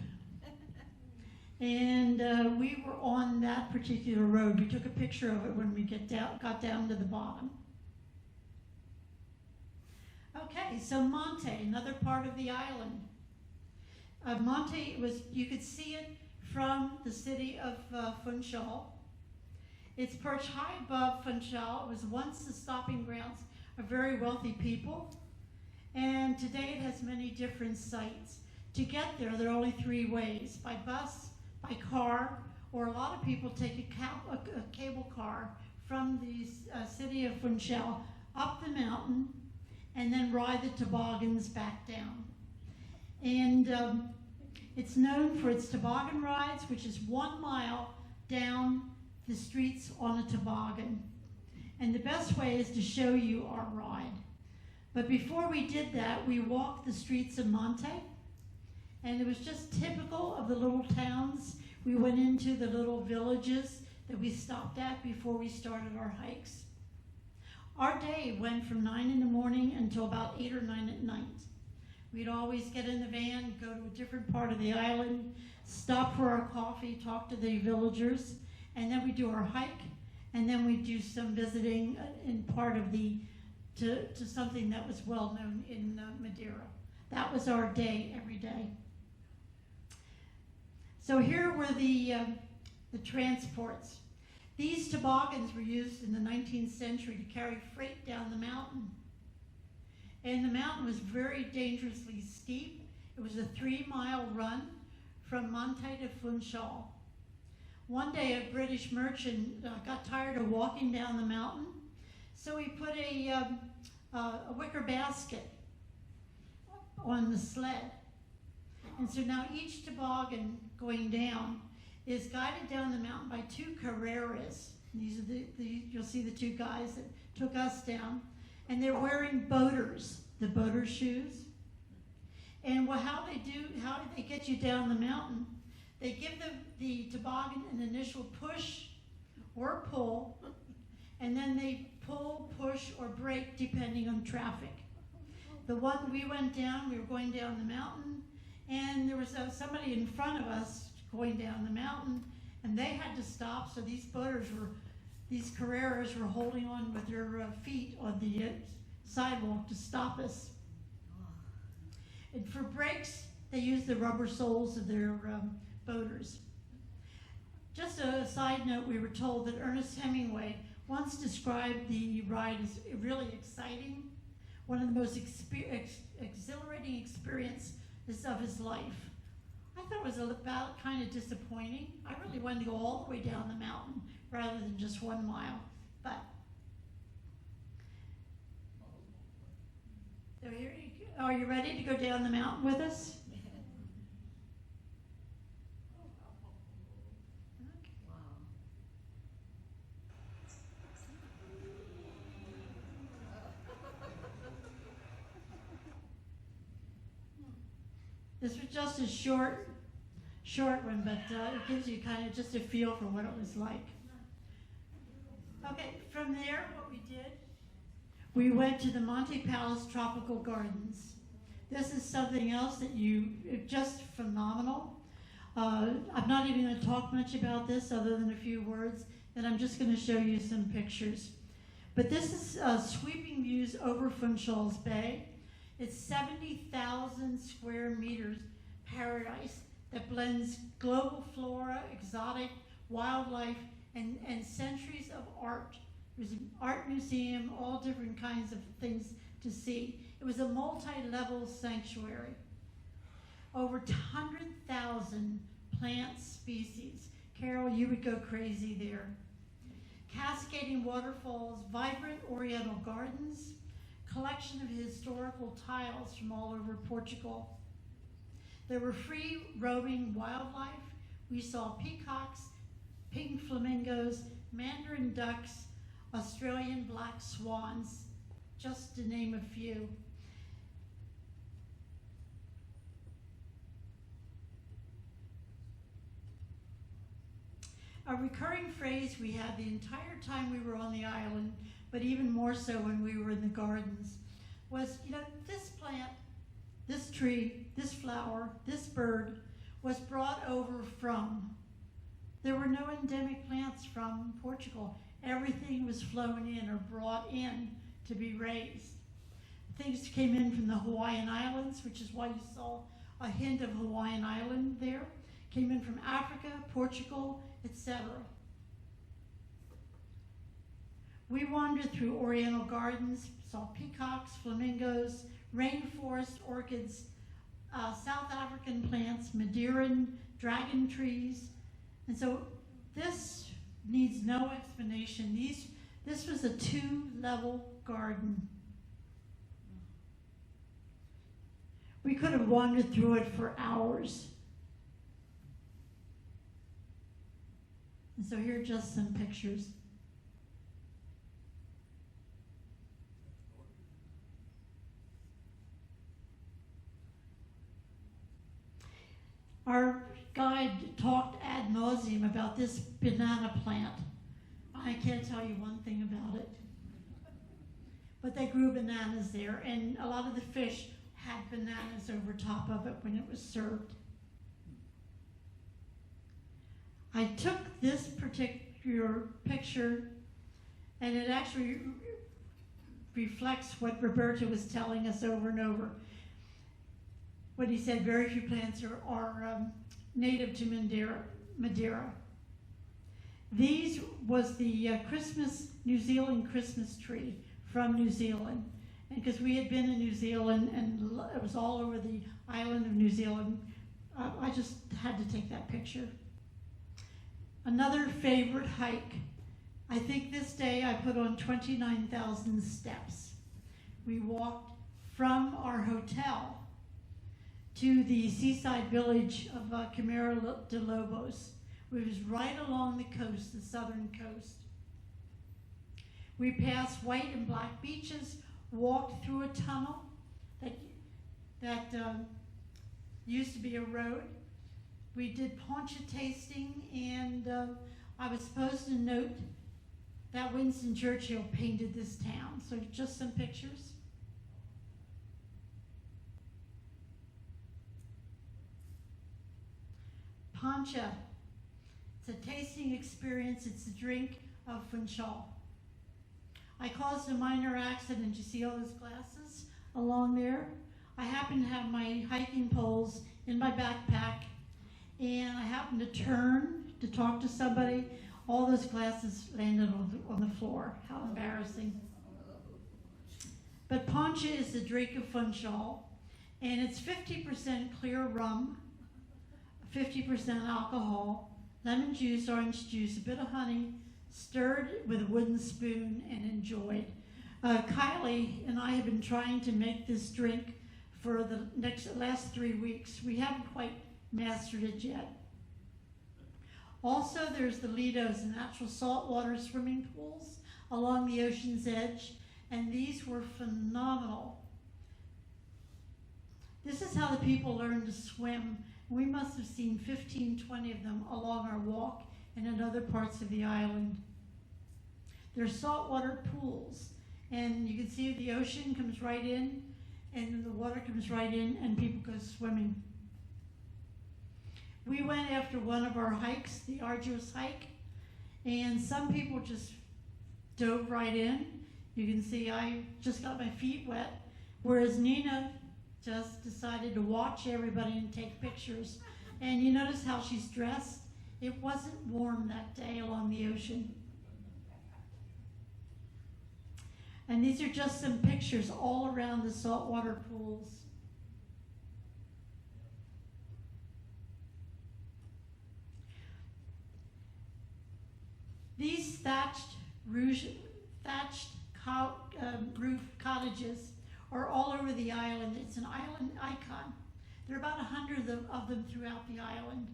[SPEAKER 1] And we were on that particular road. We took a picture of it when we got down to the bottom. Okay, so Monte, another part of the island. Monte you could see it from the city of Funchal. It's perched high above Funchal. It was once the stopping grounds of very wealthy people, and today it has many different sites. To get there are only 3 ways: by bus, by car, or a lot of people take a cable car from the city of Funchal up the mountain and then ride the toboggans back down. And it's known for its toboggan rides, which is 1 mile down the streets on a toboggan. And the best way is to show you our ride. But before we did that, we walked the streets of Monte, and it was just typical of the little towns. We went into the little villages that we stopped at before we started our hikes. Our day went from 9 in the morning until about 8 or 9 at night. We'd always get in the van, go to a different part of the island, stop for our coffee, talk to the villagers, and then we do our hike, and then we do some visiting in part of to something that was well known in Madeira. That was our day every day. So here were the transports. These toboggans were used in the 19th century to carry freight down the mountain. And the mountain was very dangerously steep. It was a 3-mile run from Monte to Funchal. One day a British merchant got tired of walking down the mountain, so he put a wicker basket on the sled. And so now each toboggan going down is guided down the mountain by 2 carreras. These are you'll see the 2 guys that took us down. And they're wearing boaters, the boater shoes. And how do they get you down the mountain? They give the toboggan an initial push or pull, and then they pull, push, or brake depending on traffic. The one we went down, we were going down the mountain, and there was somebody in front of us going down the mountain, and they had to stop, so these carreras were holding on with their feet on the sidewalk to stop us. And for brakes, they used the rubber soles of their boaters. Just a side note, we were told that Ernest Hemingway once described the ride as really exciting, one of the most exhilarating experiences of his life. I thought it was about kind of disappointing. I really wanted to go all the way down the mountain rather than just 1 mile. But so here are you ready to go down the mountain with us? This was just a short one, but it gives you kind of just a feel for what it was like. Okay, from there, what we did, we went to the Monte Palace Tropical Gardens. This is something else that just phenomenal. I'm not even going to talk much about this other than a few words, and I'm just going to show you some pictures. But this is sweeping views over Funchal's Bay. It's 70,000 square meters paradise that blends global flora, exotic wildlife, and centuries of art. There's an art museum, all different kinds of things to see. It was a multi-level sanctuary. Over 100,000 plant species. Carol, you would go crazy there. Cascading waterfalls, vibrant oriental gardens, collection of historical tiles from all over Portugal. There were free roaming wildlife. We saw peacocks, pink flamingos, mandarin ducks, Australian black swans, just to name a few. A recurring phrase we had the entire time we were on the island, but even more so when we were in the gardens, was, this plant, this tree, this flower, this bird was brought over from. There were no endemic plants from Portugal. Everything was flown in or brought in to be raised. Things came in from the Hawaiian Islands, which is why you saw a hint of Hawaiian Island there. Came in from Africa, Portugal, etc. We wandered through oriental gardens, saw peacocks, flamingos, rainforest orchids, South African plants, Madeiran dragon trees. And so this needs no explanation. This was a 2-level garden. We could have wandered through it for hours. And so here are just some pictures. Our guide talked ad nauseum about this banana plant. I can't tell you one thing about it. But they grew bananas there, and a lot of the fish had bananas over top of it when it was served. I took this particular picture, and it actually reflects what Roberto was telling us over and over. What he said, very few plants are native to Madeira. These was the New Zealand Christmas tree from New Zealand. And because we had been in New Zealand and it was all over the island of New Zealand, I just had to take that picture. Another favorite hike. I think this day I put on 29,000 steps. We walked from our hotel to the seaside village of Camara de Lobos, which was right along the coast, the southern coast. We passed white and black beaches, walked through a tunnel that used to be a road. We did poncha tasting, and I was supposed to note that Winston Churchill painted this town. So just some pictures. Poncha. It's a tasting experience. It's a drink of Funchal. I caused a minor accident. You see all those glasses along there? I happen to have my hiking poles in my backpack, and I happened to turn to talk to somebody. All those glasses landed on the floor. How embarrassing. But poncha is the drink of Funchal, and it's 50% clear rum, 50% alcohol, lemon juice, orange juice, a bit of honey, stirred with a wooden spoon and enjoyed. Kylie and I have been trying to make this drink for the last 3 weeks. We haven't quite mastered it yet. Also, there's the Lidos, natural saltwater swimming pools along the ocean's edge, and these were phenomenal. This is how the people learn to swim. We must have seen 15, 20 of them along our walk and in other parts of the island. They're saltwater pools, and you can see the ocean comes right in, and the water comes right in and people go swimming. We went after one of our hikes, the arduous hike, and some people just dove right in. You can see I just got my feet wet, whereas Nina just decided to watch everybody and take pictures. And you notice how she's dressed? It wasn't warm that day along the ocean. And these are just some pictures all around the saltwater pools. These thatched roof cottages are all over the island. It's an island icon. There are about 100 of them throughout the island.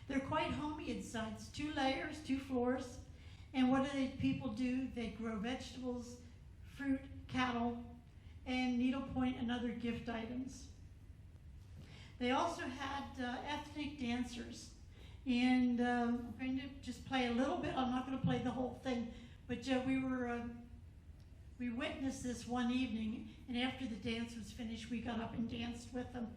[SPEAKER 1] They're quite homey inside. It's 2 layers, 2 floors. And what do people do? They grow vegetables, fruit, cattle, and needlepoint and other gift items. They also had ethnic dancers. And I'm going to just play a little bit. I'm not going to play the whole thing. But we witnessed this one evening, and after the dance was finished, we got up and danced with them.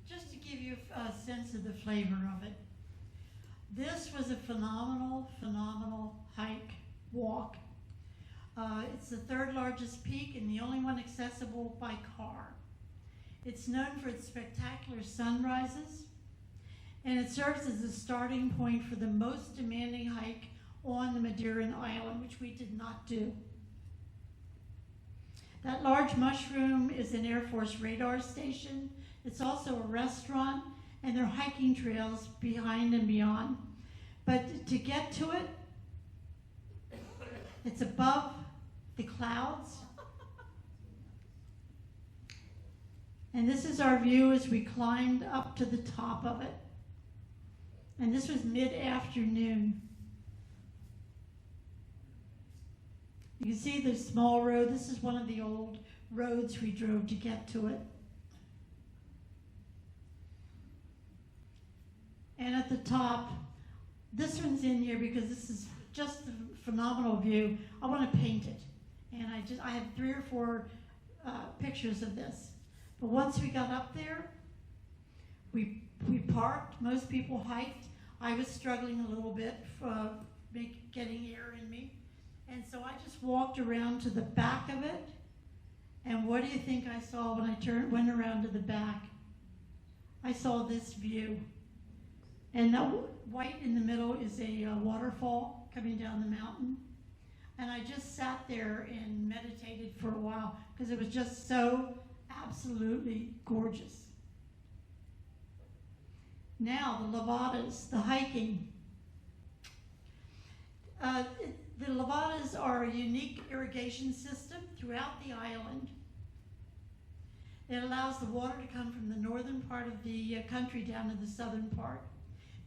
[SPEAKER 1] Just to give you a sense of the flavor of it, this was a phenomenal hike, walk. It's the 3rd largest peak and the only one accessible by car. It's known for its spectacular sunrises, and it serves as the starting point for the most demanding hike on the Madeiran island, which we did not do. That large mushroom is an Air Force radar station. It's also a restaurant, and there are hiking trails behind and beyond. But to get to it, it's above the clouds. And this is our view as we climbed up to the top of it. And this was mid-afternoon. You can see the small road. This is one of the old roads we drove to get to it. And at the top, this one's in here because this is just a phenomenal view. I want to paint it. And I have 3 or 4 pictures of this. But once we got up there, we parked. Most people hiked. I was struggling a little bit for getting air in me. And so I just walked around to the back of it. And what do you think I saw when I went around to the back? I saw this view. And that white in the middle is a waterfall coming down the mountain. And I just sat there and meditated for a while because it was just so absolutely gorgeous. Now, the levadas, the hiking. The levadas are a unique irrigation system throughout the island. It allows the water to come from the northern part of the country down to the southern part.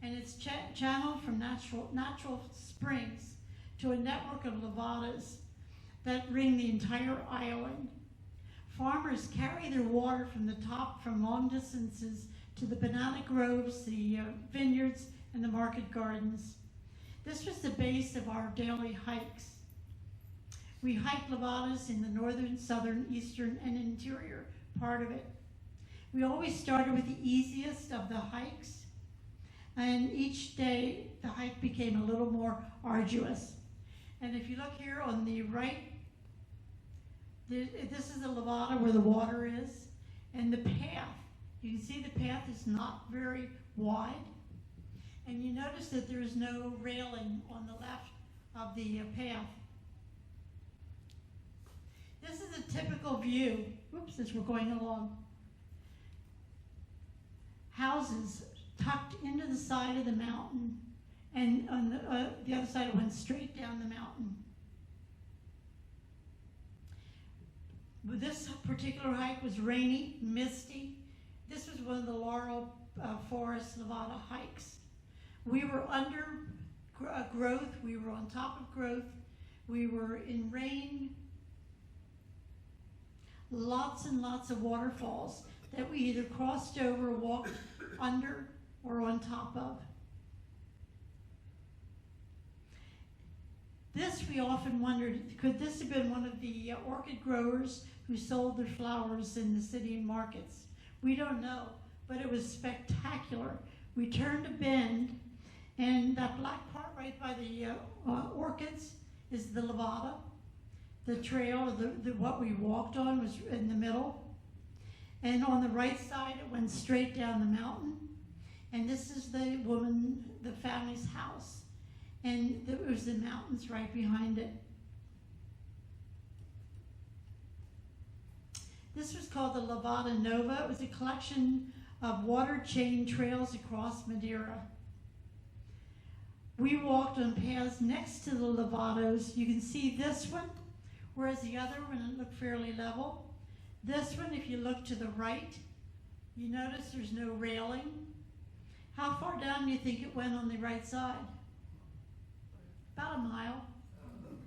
[SPEAKER 1] And it's channeled from natural springs to a network of levadas that ring the entire island. Farmers carry their water from the top from long distances to the banana groves, the vineyards, and the market gardens. This was the base of our daily hikes. We hiked levadas in the northern, southern, eastern, and interior part of it. We always started with the easiest of the hikes, and each day the hike became a little more arduous. And if you look here on the right, this is the levada where the water is, and the path. You can see the path is not very wide, and you notice that there is no railing on the left of the path. This is a typical view, as we're going along. houses tucked into the side of the mountain, and on the other side it went straight down the mountain. But this particular hike was rainy, misty. This was one of the Laurel Forest Nevada hikes. We were under growth, we were on top of growth, we were in rain, lots and lots of waterfalls that we either crossed over, walked under, or on top of. This we often wondered, could this have been one of the orchid growers who sold their flowers in the city markets? We don't know, but it was spectacular. We turned a bend, and that black part right by the orchids is the Levada. The trail, what we walked on was in the middle. And on the right side, it went straight down the mountain. And this is the family's house. And there was the mountains right behind it. This was called the Levada Nova. It was a collection of water chain trails across Madeira. We walked on paths next to the Levados. You can see this one, whereas the other one looked fairly level. This one, if you look to the right, you notice there's no railing. How far down do you think it went on the right side? About a mile.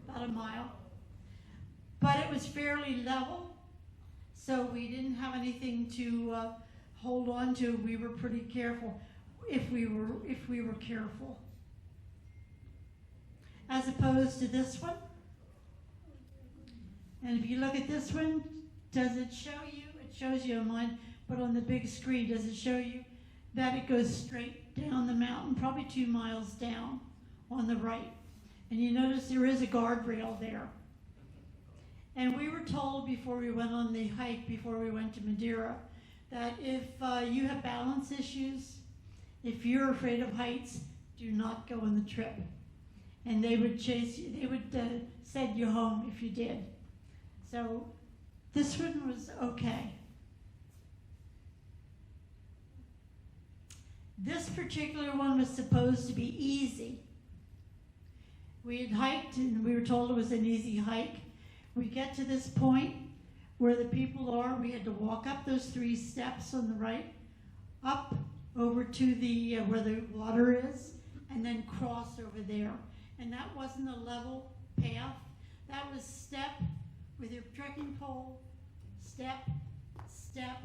[SPEAKER 1] About a mile. But it was fairly level, so we didn't have anything to hold on to. We were pretty careful if we were careful. As opposed to this one. And if you look at this one, does it show you? It shows you on mine, but on the big screen, does it show you that it goes straight down the mountain, probably 2 miles down on the right? And you notice there is a guardrail there. And we were told before we went on the hike, before we went to Madeira, that if you have balance issues, if you're afraid of heights, do not go on the trip. And they would chase you, they would send you home if you did. So this one was okay. This particular one was supposed to be easy. We had hiked and we were told it was an easy hike. We get to this point where the people are, we had to walk up those 3 steps on the right, up over to the where the water is, and then cross over there. And that wasn't a level path. That was step with your trekking pole, step, step,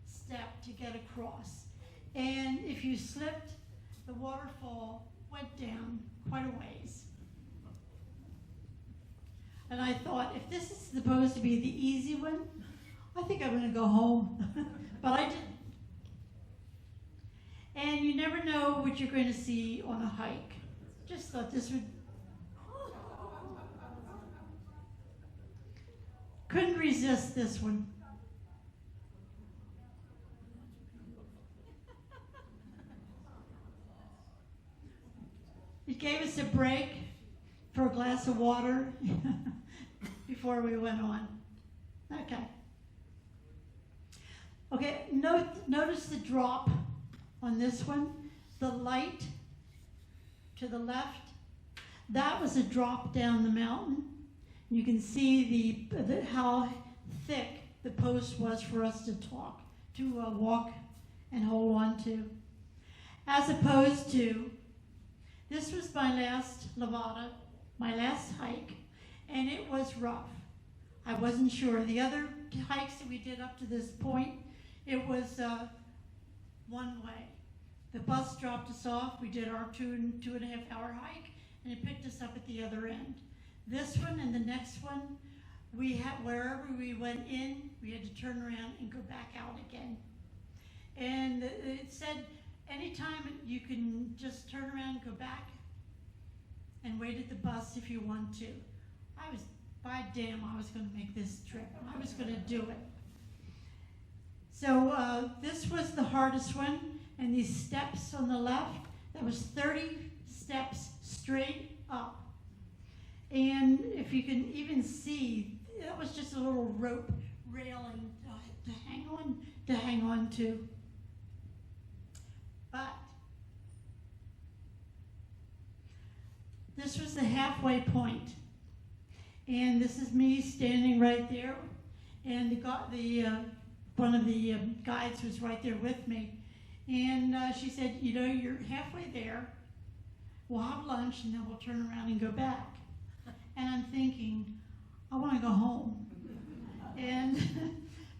[SPEAKER 1] step to get across. And if you slipped, the waterfall went down quite a ways. And I thought, if this is supposed to be the easy one, I think I'm going to go home. But I didn't. And you never know what you're going to see on a hike. Just thought this would... Couldn't resist this one. It gave us a break for a glass of water before we went on. Okay. Okay, notice the drop on this one. The light to the left, that was a drop down the mountain. You can see how thick the post was for us to walk and hold on to. As opposed to, this was my last Levada, my last hike, and it was rough. I wasn't sure. The other hikes that we did up to this point, it was one way. The bus dropped us off. We did our 2.5 hour hike, and it picked us up at the other end. This one and the next one, wherever we went in, we had to turn around and go back out again. And it said, anytime you can just turn around and go back and wait at the bus if you want to. By damn, I was going to make this trip. I was going to do it. So this was the hardest one, and these steps on the left, that was 30 steps straight up. And if you can even see, that was just a little rope railing to hang on to. This was the halfway point. And this is me standing right there. And one of the guides was right there with me. And she said, you know, you're halfway there. We'll have lunch and then we'll turn around and go back. And I'm thinking, I want to go home. And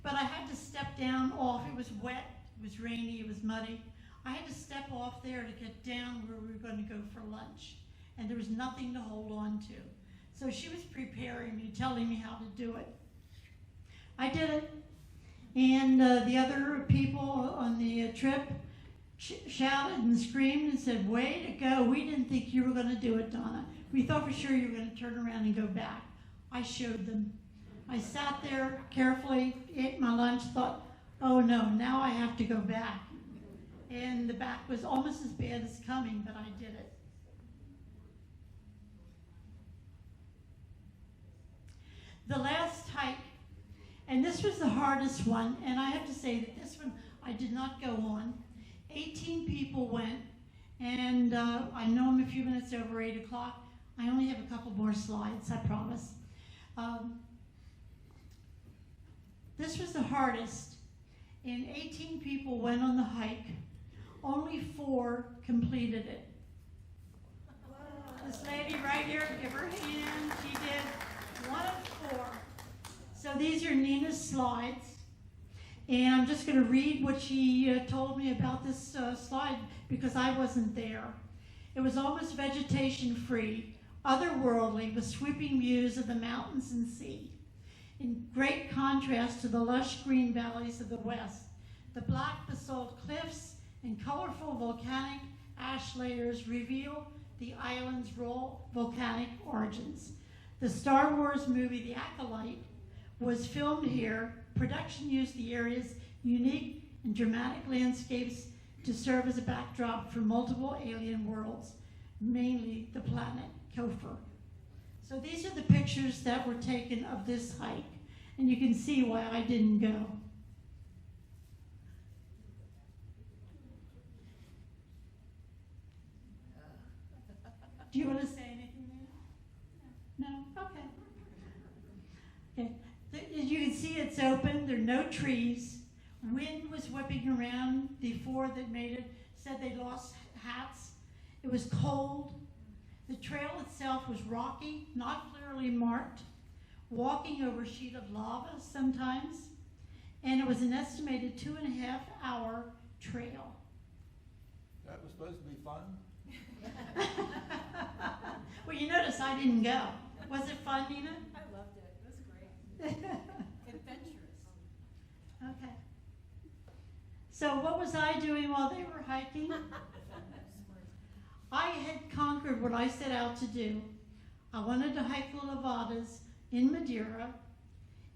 [SPEAKER 1] but I had to step down off. It was wet, it was rainy, it was muddy. I had to step off there to get down where we were going to go for lunch. And there was nothing to hold on to. So she was preparing me, telling me how to do it. I did it. And the other people on the trip shouted and screamed and said, way to go. We didn't think you were going to do it, Donna. We thought for sure you were going to turn around and go back. I showed them. I sat there carefully, ate my lunch, thought, oh no, now I have to go back. And the back was almost as bad as coming, but I did it. The last hike, and this was the hardest one, and I have to say that this one I did not go on. 18 people went, and I know I'm a few minutes over 8 o'clock. I only have a couple more slides, I promise. This was the hardest, and 18 people went on the hike. Only 4 completed it. This lady right here, give her a hand, she did 1 of 4. So these are Nina's slides, and I'm just going to read what she told me about this slide because I wasn't there. It was almost vegetation-free, otherworldly, with sweeping views of the mountains and sea. In great contrast to the lush green valleys of the west, the black basalt cliffs and colorful volcanic ash layers reveal the island's raw volcanic origins. The Star Wars movie, The Acolyte, was filmed here. Production used the area's unique and dramatic landscapes to serve as a backdrop for multiple alien worlds, mainly the planet Kofor. So these are the pictures that were taken of this hike, and you can see why I didn't go. Do you want to say anything there? No? Okay. Okay. As you can see, it's open. There are no trees. Wind was whipping around. The 4 that made it said they lost hats. It was cold. The trail itself was rocky, not clearly marked, walking over a sheet of lava sometimes, and it was an estimated 2.5-hour trail.
[SPEAKER 4] That was supposed to be fun?
[SPEAKER 1] Well, you notice I didn't go. Was it fun, Nina?
[SPEAKER 2] I loved it. It was great. Adventurous.
[SPEAKER 1] Okay. So what was I doing while they were hiking? I had conquered what I set out to do. I wanted to hike the Levadas in Madeira,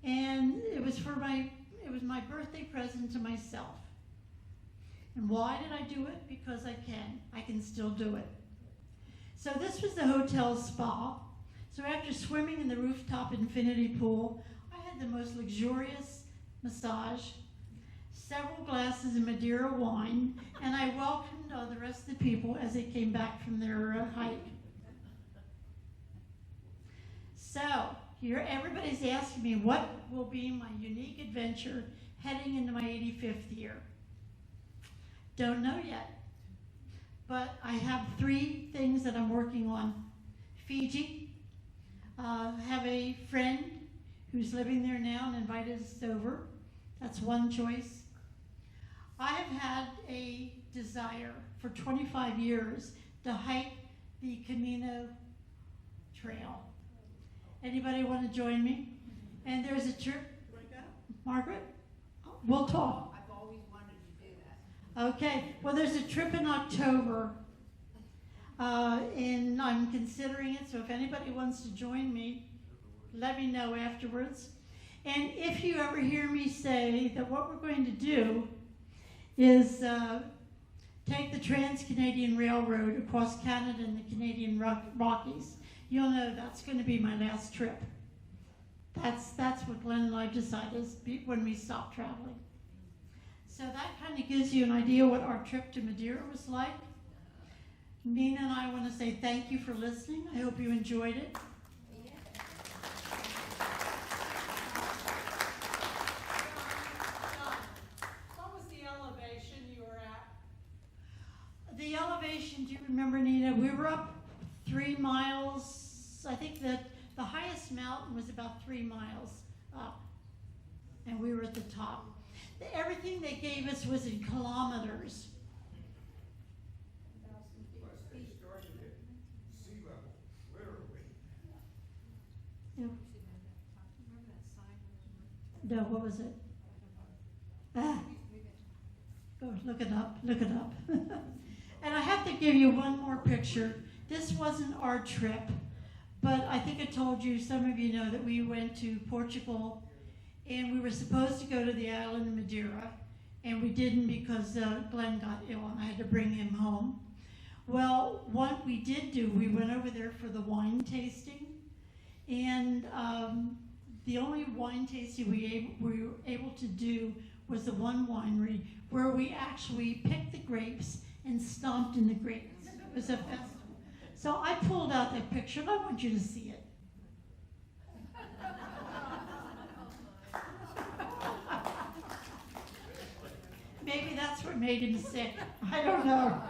[SPEAKER 1] and it was my birthday present to myself. And why did I do it? Because I can. I can still do it. So this was the hotel spa. So after swimming in the rooftop infinity pool, I had the most luxurious massage, several glasses of Madeira wine, and I welcomed the rest of the people as they came back from their hike. So here everybody's asking me what will be my unique adventure heading into my 85th year. Don't know yet, but I have 3 things that I'm working on. Fiji. I have a friend who's living there now and invited us over. That's one choice. I have had a desire for 25 years to hike the Camino Trail. Anybody want to join me? And there's a trip. Margaret? We'll talk.
[SPEAKER 2] I've always wanted to do that.
[SPEAKER 1] Okay. Well, there's a trip in October, and I'm considering it. So if anybody wants to join me, let me know afterwards. And if you ever hear me say that what we're going to do is take the Trans-Canadian Railroad across Canada and the Canadian Rockies, you'll know that's going to be my last trip. That's what Glenn and I decided when we stopped traveling. So that kind of gives you an idea what our trip to Madeira was like. Nina and I want to say thank you for listening. I hope you enjoyed it.
[SPEAKER 5] What was the elevation you were at?
[SPEAKER 1] The elevation, do you remember, Nina? We were up 3 miles. I think that the highest mountain was about 3 miles up, and we were at the top. Everything they gave us was in kilometers.
[SPEAKER 6] They started at sea level, literally.
[SPEAKER 1] Yeah. No, what was it? Go look it up, look it up. And I have to give you one more picture. This wasn't our trip, but I think I told you, some of you know that we went to Portugal, and we were supposed to go to the island of Madeira, and we didn't because Glenn got ill and I had to bring him home. Well, what we did do, we went over there for the wine tasting, and the only wine tasting we were able to do was the one winery where we actually picked the grapes and stomped in the grapes. It was a festival. So I pulled out that picture, and I want you to see it. Maybe that's what made him sick. I don't know.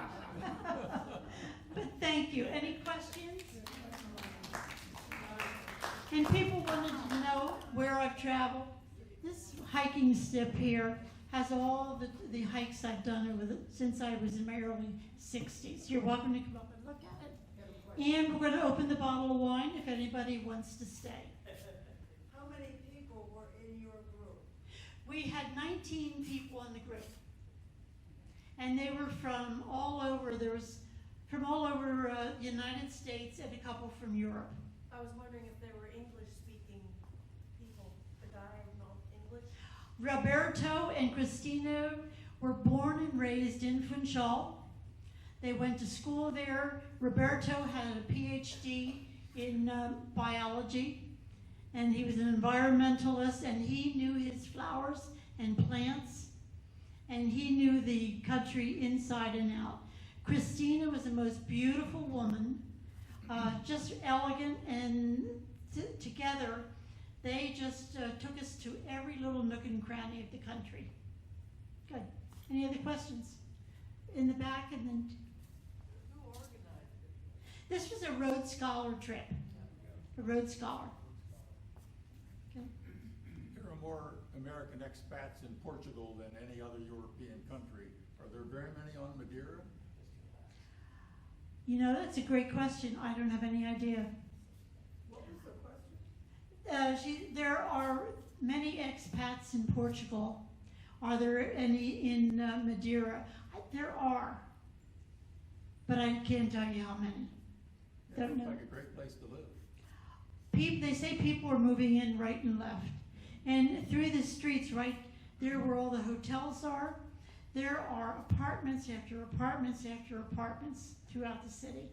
[SPEAKER 1] But thank you. Any questions? And people wanted to know where I've traveled. This hiking step here has all the hikes I've done since I was in my early 60s. You're welcome to come up and look at it. And we're going to open the bottle of wine if anybody wants to stay.
[SPEAKER 2] How many people were in your group?
[SPEAKER 1] We had 19 people in the group. And they were from all over. There was from all over the United States and a couple from Europe.
[SPEAKER 2] I was wondering if there were English-speaking people. The guy not English?
[SPEAKER 1] Roberto and Christina were born and raised in Funchal. They went to school there. Roberto had a PhD in biology, and he was an environmentalist, and he knew his flowers and plants, and he knew the country inside and out. Christina was the most beautiful woman, just elegant, and together they just took us to every little nook and cranny of the country. Good. Any other questions? In the back, and then.
[SPEAKER 2] Who organized it?
[SPEAKER 1] This was a Rhodes Scholar trip. A Rhodes Scholar. Okay.
[SPEAKER 4] There are more American expats in Portugal than any other European country. Are there very many on Madeira?
[SPEAKER 1] You know, that's a great question. I don't have any idea.
[SPEAKER 2] What was the question?
[SPEAKER 1] There are many expats in Portugal. Are there any in Madeira? There are, but I can't tell you how many.
[SPEAKER 4] Yeah, it
[SPEAKER 1] Don't
[SPEAKER 4] looks
[SPEAKER 1] know.
[SPEAKER 4] like a great place to live.
[SPEAKER 1] They say people are moving in right and left. And through the streets, right there where all the hotels are, there are apartments after apartments after apartments throughout the city.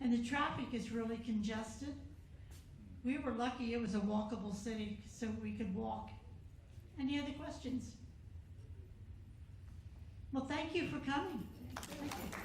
[SPEAKER 1] And the traffic is really congested. We were lucky it was a walkable city, so we could walk. Any other questions? Well, thank you for coming. Thank you.